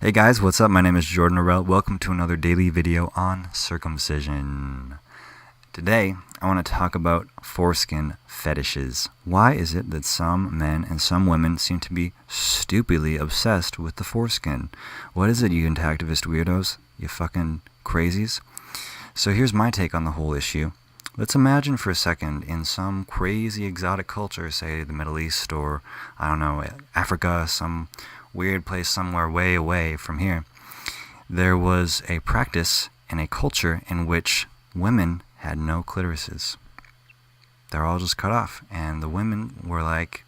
Hey guys, what's up? My name is Jordan Orell. Welcome to another daily video on circumcision. Today, I want to talk about foreskin fetishes. Why is it that some men and some women seem to be stupidly obsessed with the foreskin? What is it, you activist weirdos? You fucking crazies? So here's my take on the whole issue. Let's imagine for a second in some crazy exotic culture, say the Middle East or, I don't know, Africa, some weird place somewhere way away from here, there was a practice and a culture in which women had no clitorises. They're all just cut off, and the women were like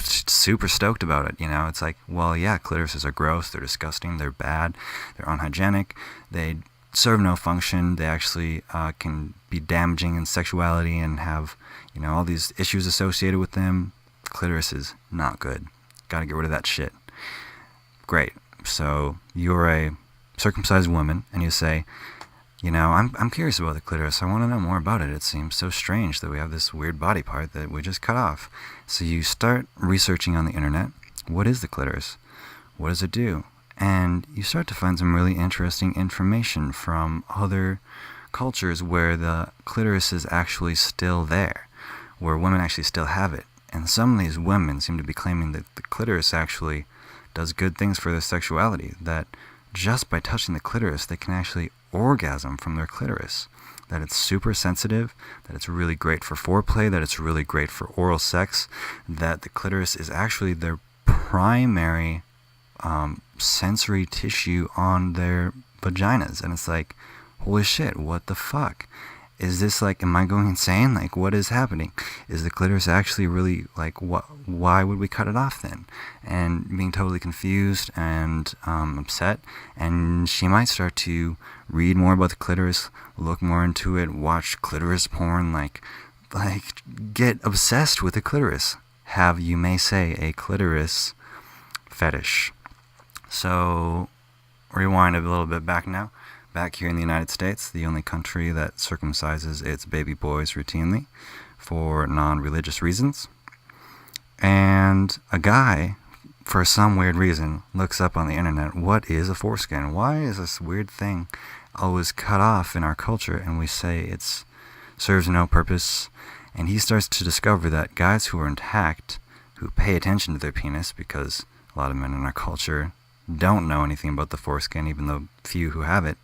super stoked about it. It's like, well, yeah, clitorises are gross, they're disgusting, they're bad, they're unhygienic, they serve no function, they actually can be damaging in sexuality and have all these issues associated with them. Clitoris is not good, gotta get rid of that shit. Great. So you're a circumcised woman and you say, I'm curious about the clitoris, I want to know more about it. It seems so strange that we have this weird body part that we just cut off. So you start researching on the internet, what is the clitoris, what does it do? And you start to find some really interesting information from other cultures where the clitoris is actually still there, where women actually still have it. And some of these women seem to be claiming that the clitoris actually does good things for their sexuality, that just by touching the clitoris they can actually orgasm from their clitoris, that it's super sensitive, that it's really great for foreplay, that it's really great for oral sex, that the clitoris is actually their primary sensory tissue on their vaginas. And it's like, holy shit, what the fuck? Is this like, am I going insane? Like, what is happening? Is the clitoris actually really, like, why would we cut it off then? And being totally confused and upset. And she might start to read more about the clitoris, look more into it, watch clitoris porn, like get obsessed with the clitoris. Have, you may say, a clitoris fetish. So, rewind a little bit back now. Back here in the United States, the only country that circumcises its baby boys routinely for non-religious reasons. And a guy, for some weird reason, looks up on the internet, what is a foreskin? Why is this weird thing always cut off in our culture? And we say it serves no purpose. And he starts to discover that guys who are intact, who pay attention to their penis, because a lot of men in our culture don't know anything about the foreskin, even though few who have it.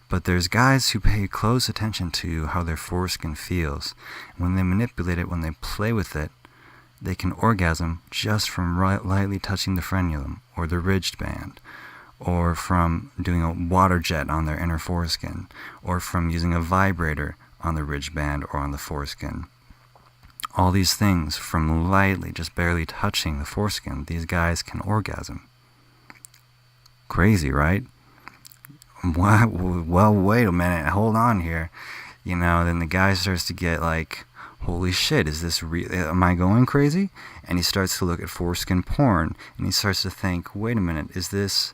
But there's guys who pay close attention to how their foreskin feels. When they manipulate it, when they play with it, they can orgasm just from lightly touching the frenulum or the ridged band, or from doing a water jet on their inner foreskin, or from using a vibrator on the ridged band or on the foreskin. All these things, from lightly, just barely touching the foreskin, these guys can orgasm. Crazy, right? Well, wait a minute, hold on here. Then the guy starts to get like, holy shit, is this real? Am I going crazy? And he starts to look at foreskin porn, and he starts to think, wait a minute, this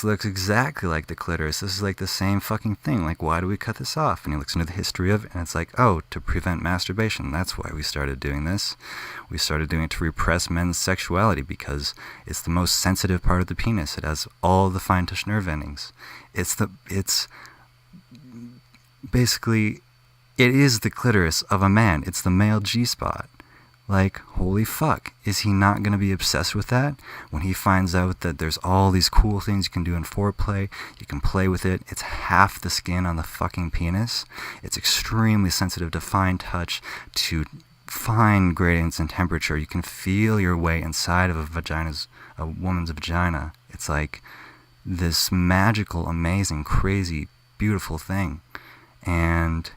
looks exactly like the clitoris. This is like the same fucking thing. Like, why do we cut this off? And he looks into the history of it, and it's like, oh, to prevent masturbation. That's why we started doing this. We started doing it to repress men's sexuality because it's the most sensitive part of the penis. It has all the fine touch nerve endings. It's basically, it is the clitoris of a man. It's the male G-spot. Like, holy fuck, is he not going to be obsessed with that? When he finds out that there's all these cool things you can do in foreplay, you can play with it, it's half the skin on the fucking penis, it's extremely sensitive to fine touch, to fine gradients in temperature, you can feel your way inside of a woman's vagina. It's like this magical, amazing, crazy, beautiful thing. And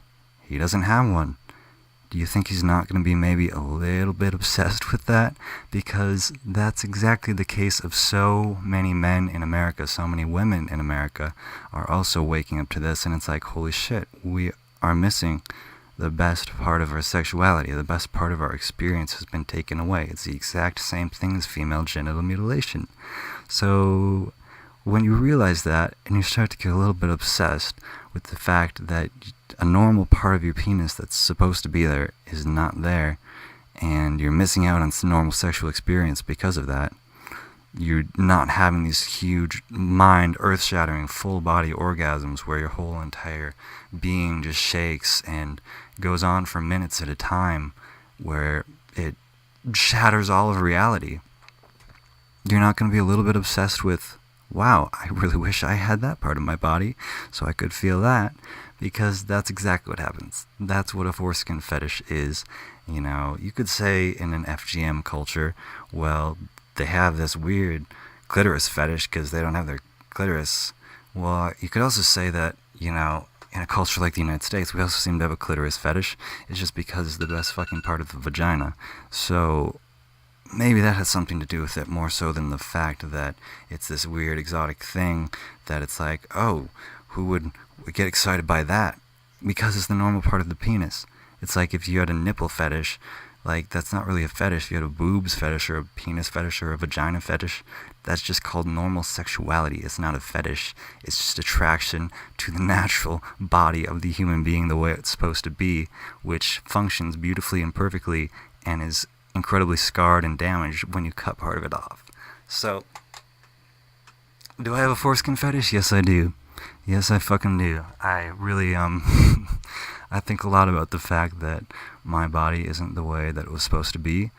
he doesn't have one. Do you think he's not going to be maybe a little bit obsessed with that? Because that's exactly the case of so many men in America. So many women in America are also waking up to this, and it's like, holy shit, we are missing the best part of our sexuality. The best part of our experience has been taken away. It's the exact same thing as female genital mutilation. So when you realize that, and you start to get a little bit obsessed with the fact that a normal part of your penis that's supposed to be there is not there, and you're missing out on some normal sexual experience because of that, you're not having these huge mind earth-shattering full body orgasms where your whole entire being just shakes and goes on for minutes at a time, where it shatters all of reality. You're not going to be a little bit obsessed with, wow, I really wish I had that part of my body so I could feel that, because that's exactly what happens. That's what a foreskin fetish is. You know, you could say in an FGM culture, well, they have this weird clitoris fetish because they don't have their clitoris. Well, you could also say that, you know, in a culture like the United States, we also seem to have a clitoris fetish. It's just because it's the best fucking part of the vagina. So maybe that has something to do with it, more so than the fact that it's this weird exotic thing that it's like, oh, who would get excited by that? Because it's the normal part of the penis. It's like if you had a nipple fetish, like, that's not really a fetish. If you had a boobs fetish or a penis fetish or a vagina fetish, that's just called normal sexuality. It's not a fetish. It's just attraction to the natural body of the human being the way it's supposed to be, which functions beautifully and perfectly and is incredibly scarred and damaged when you cut part of it off. So, do I have a foreskin fetish? Yes, I do. Yes, I fucking do. I really, I think a lot about the fact that my body isn't the way that it was supposed to be,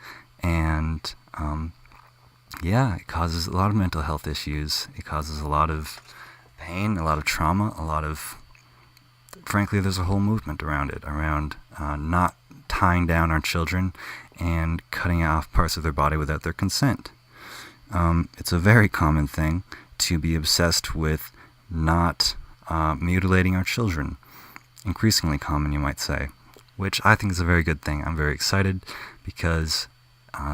and, yeah, it causes a lot of mental health issues. It causes a lot of pain, a lot of trauma, a lot of, frankly, there's a whole movement around it, around not tying down our children and cutting off parts of their body without their consent. It's a very common thing to be obsessed with not mutilating our children. Increasingly common, you might say, which I think is a very good thing. I'm very excited because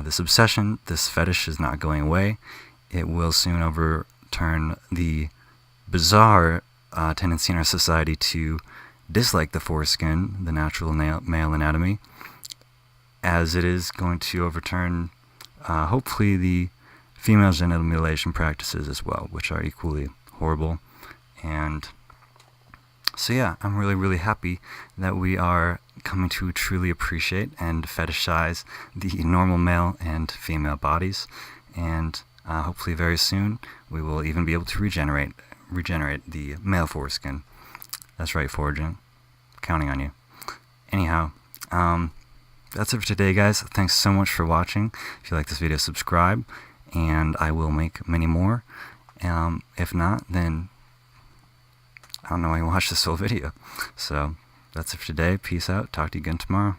this obsession, this fetish is not going away. It will soon overturn the bizarre tendency in our society to dislike the foreskin, the natural male anatomy, as it is going to overturn, hopefully, the female genital mutilation practices as well, which are equally horrible. And so yeah, I'm really, really happy that we are coming to truly appreciate and fetishize the normal male and female bodies, and hopefully very soon we will even be able to regenerate the male foreskin. That's right, Foraging. Counting on you. Anyhow, that's it for today, guys. Thanks so much for watching. If you like this video, subscribe, and I will make many more. If not, then I don't know why you watch this whole video. So, that's it for today. Peace out. Talk to you again tomorrow.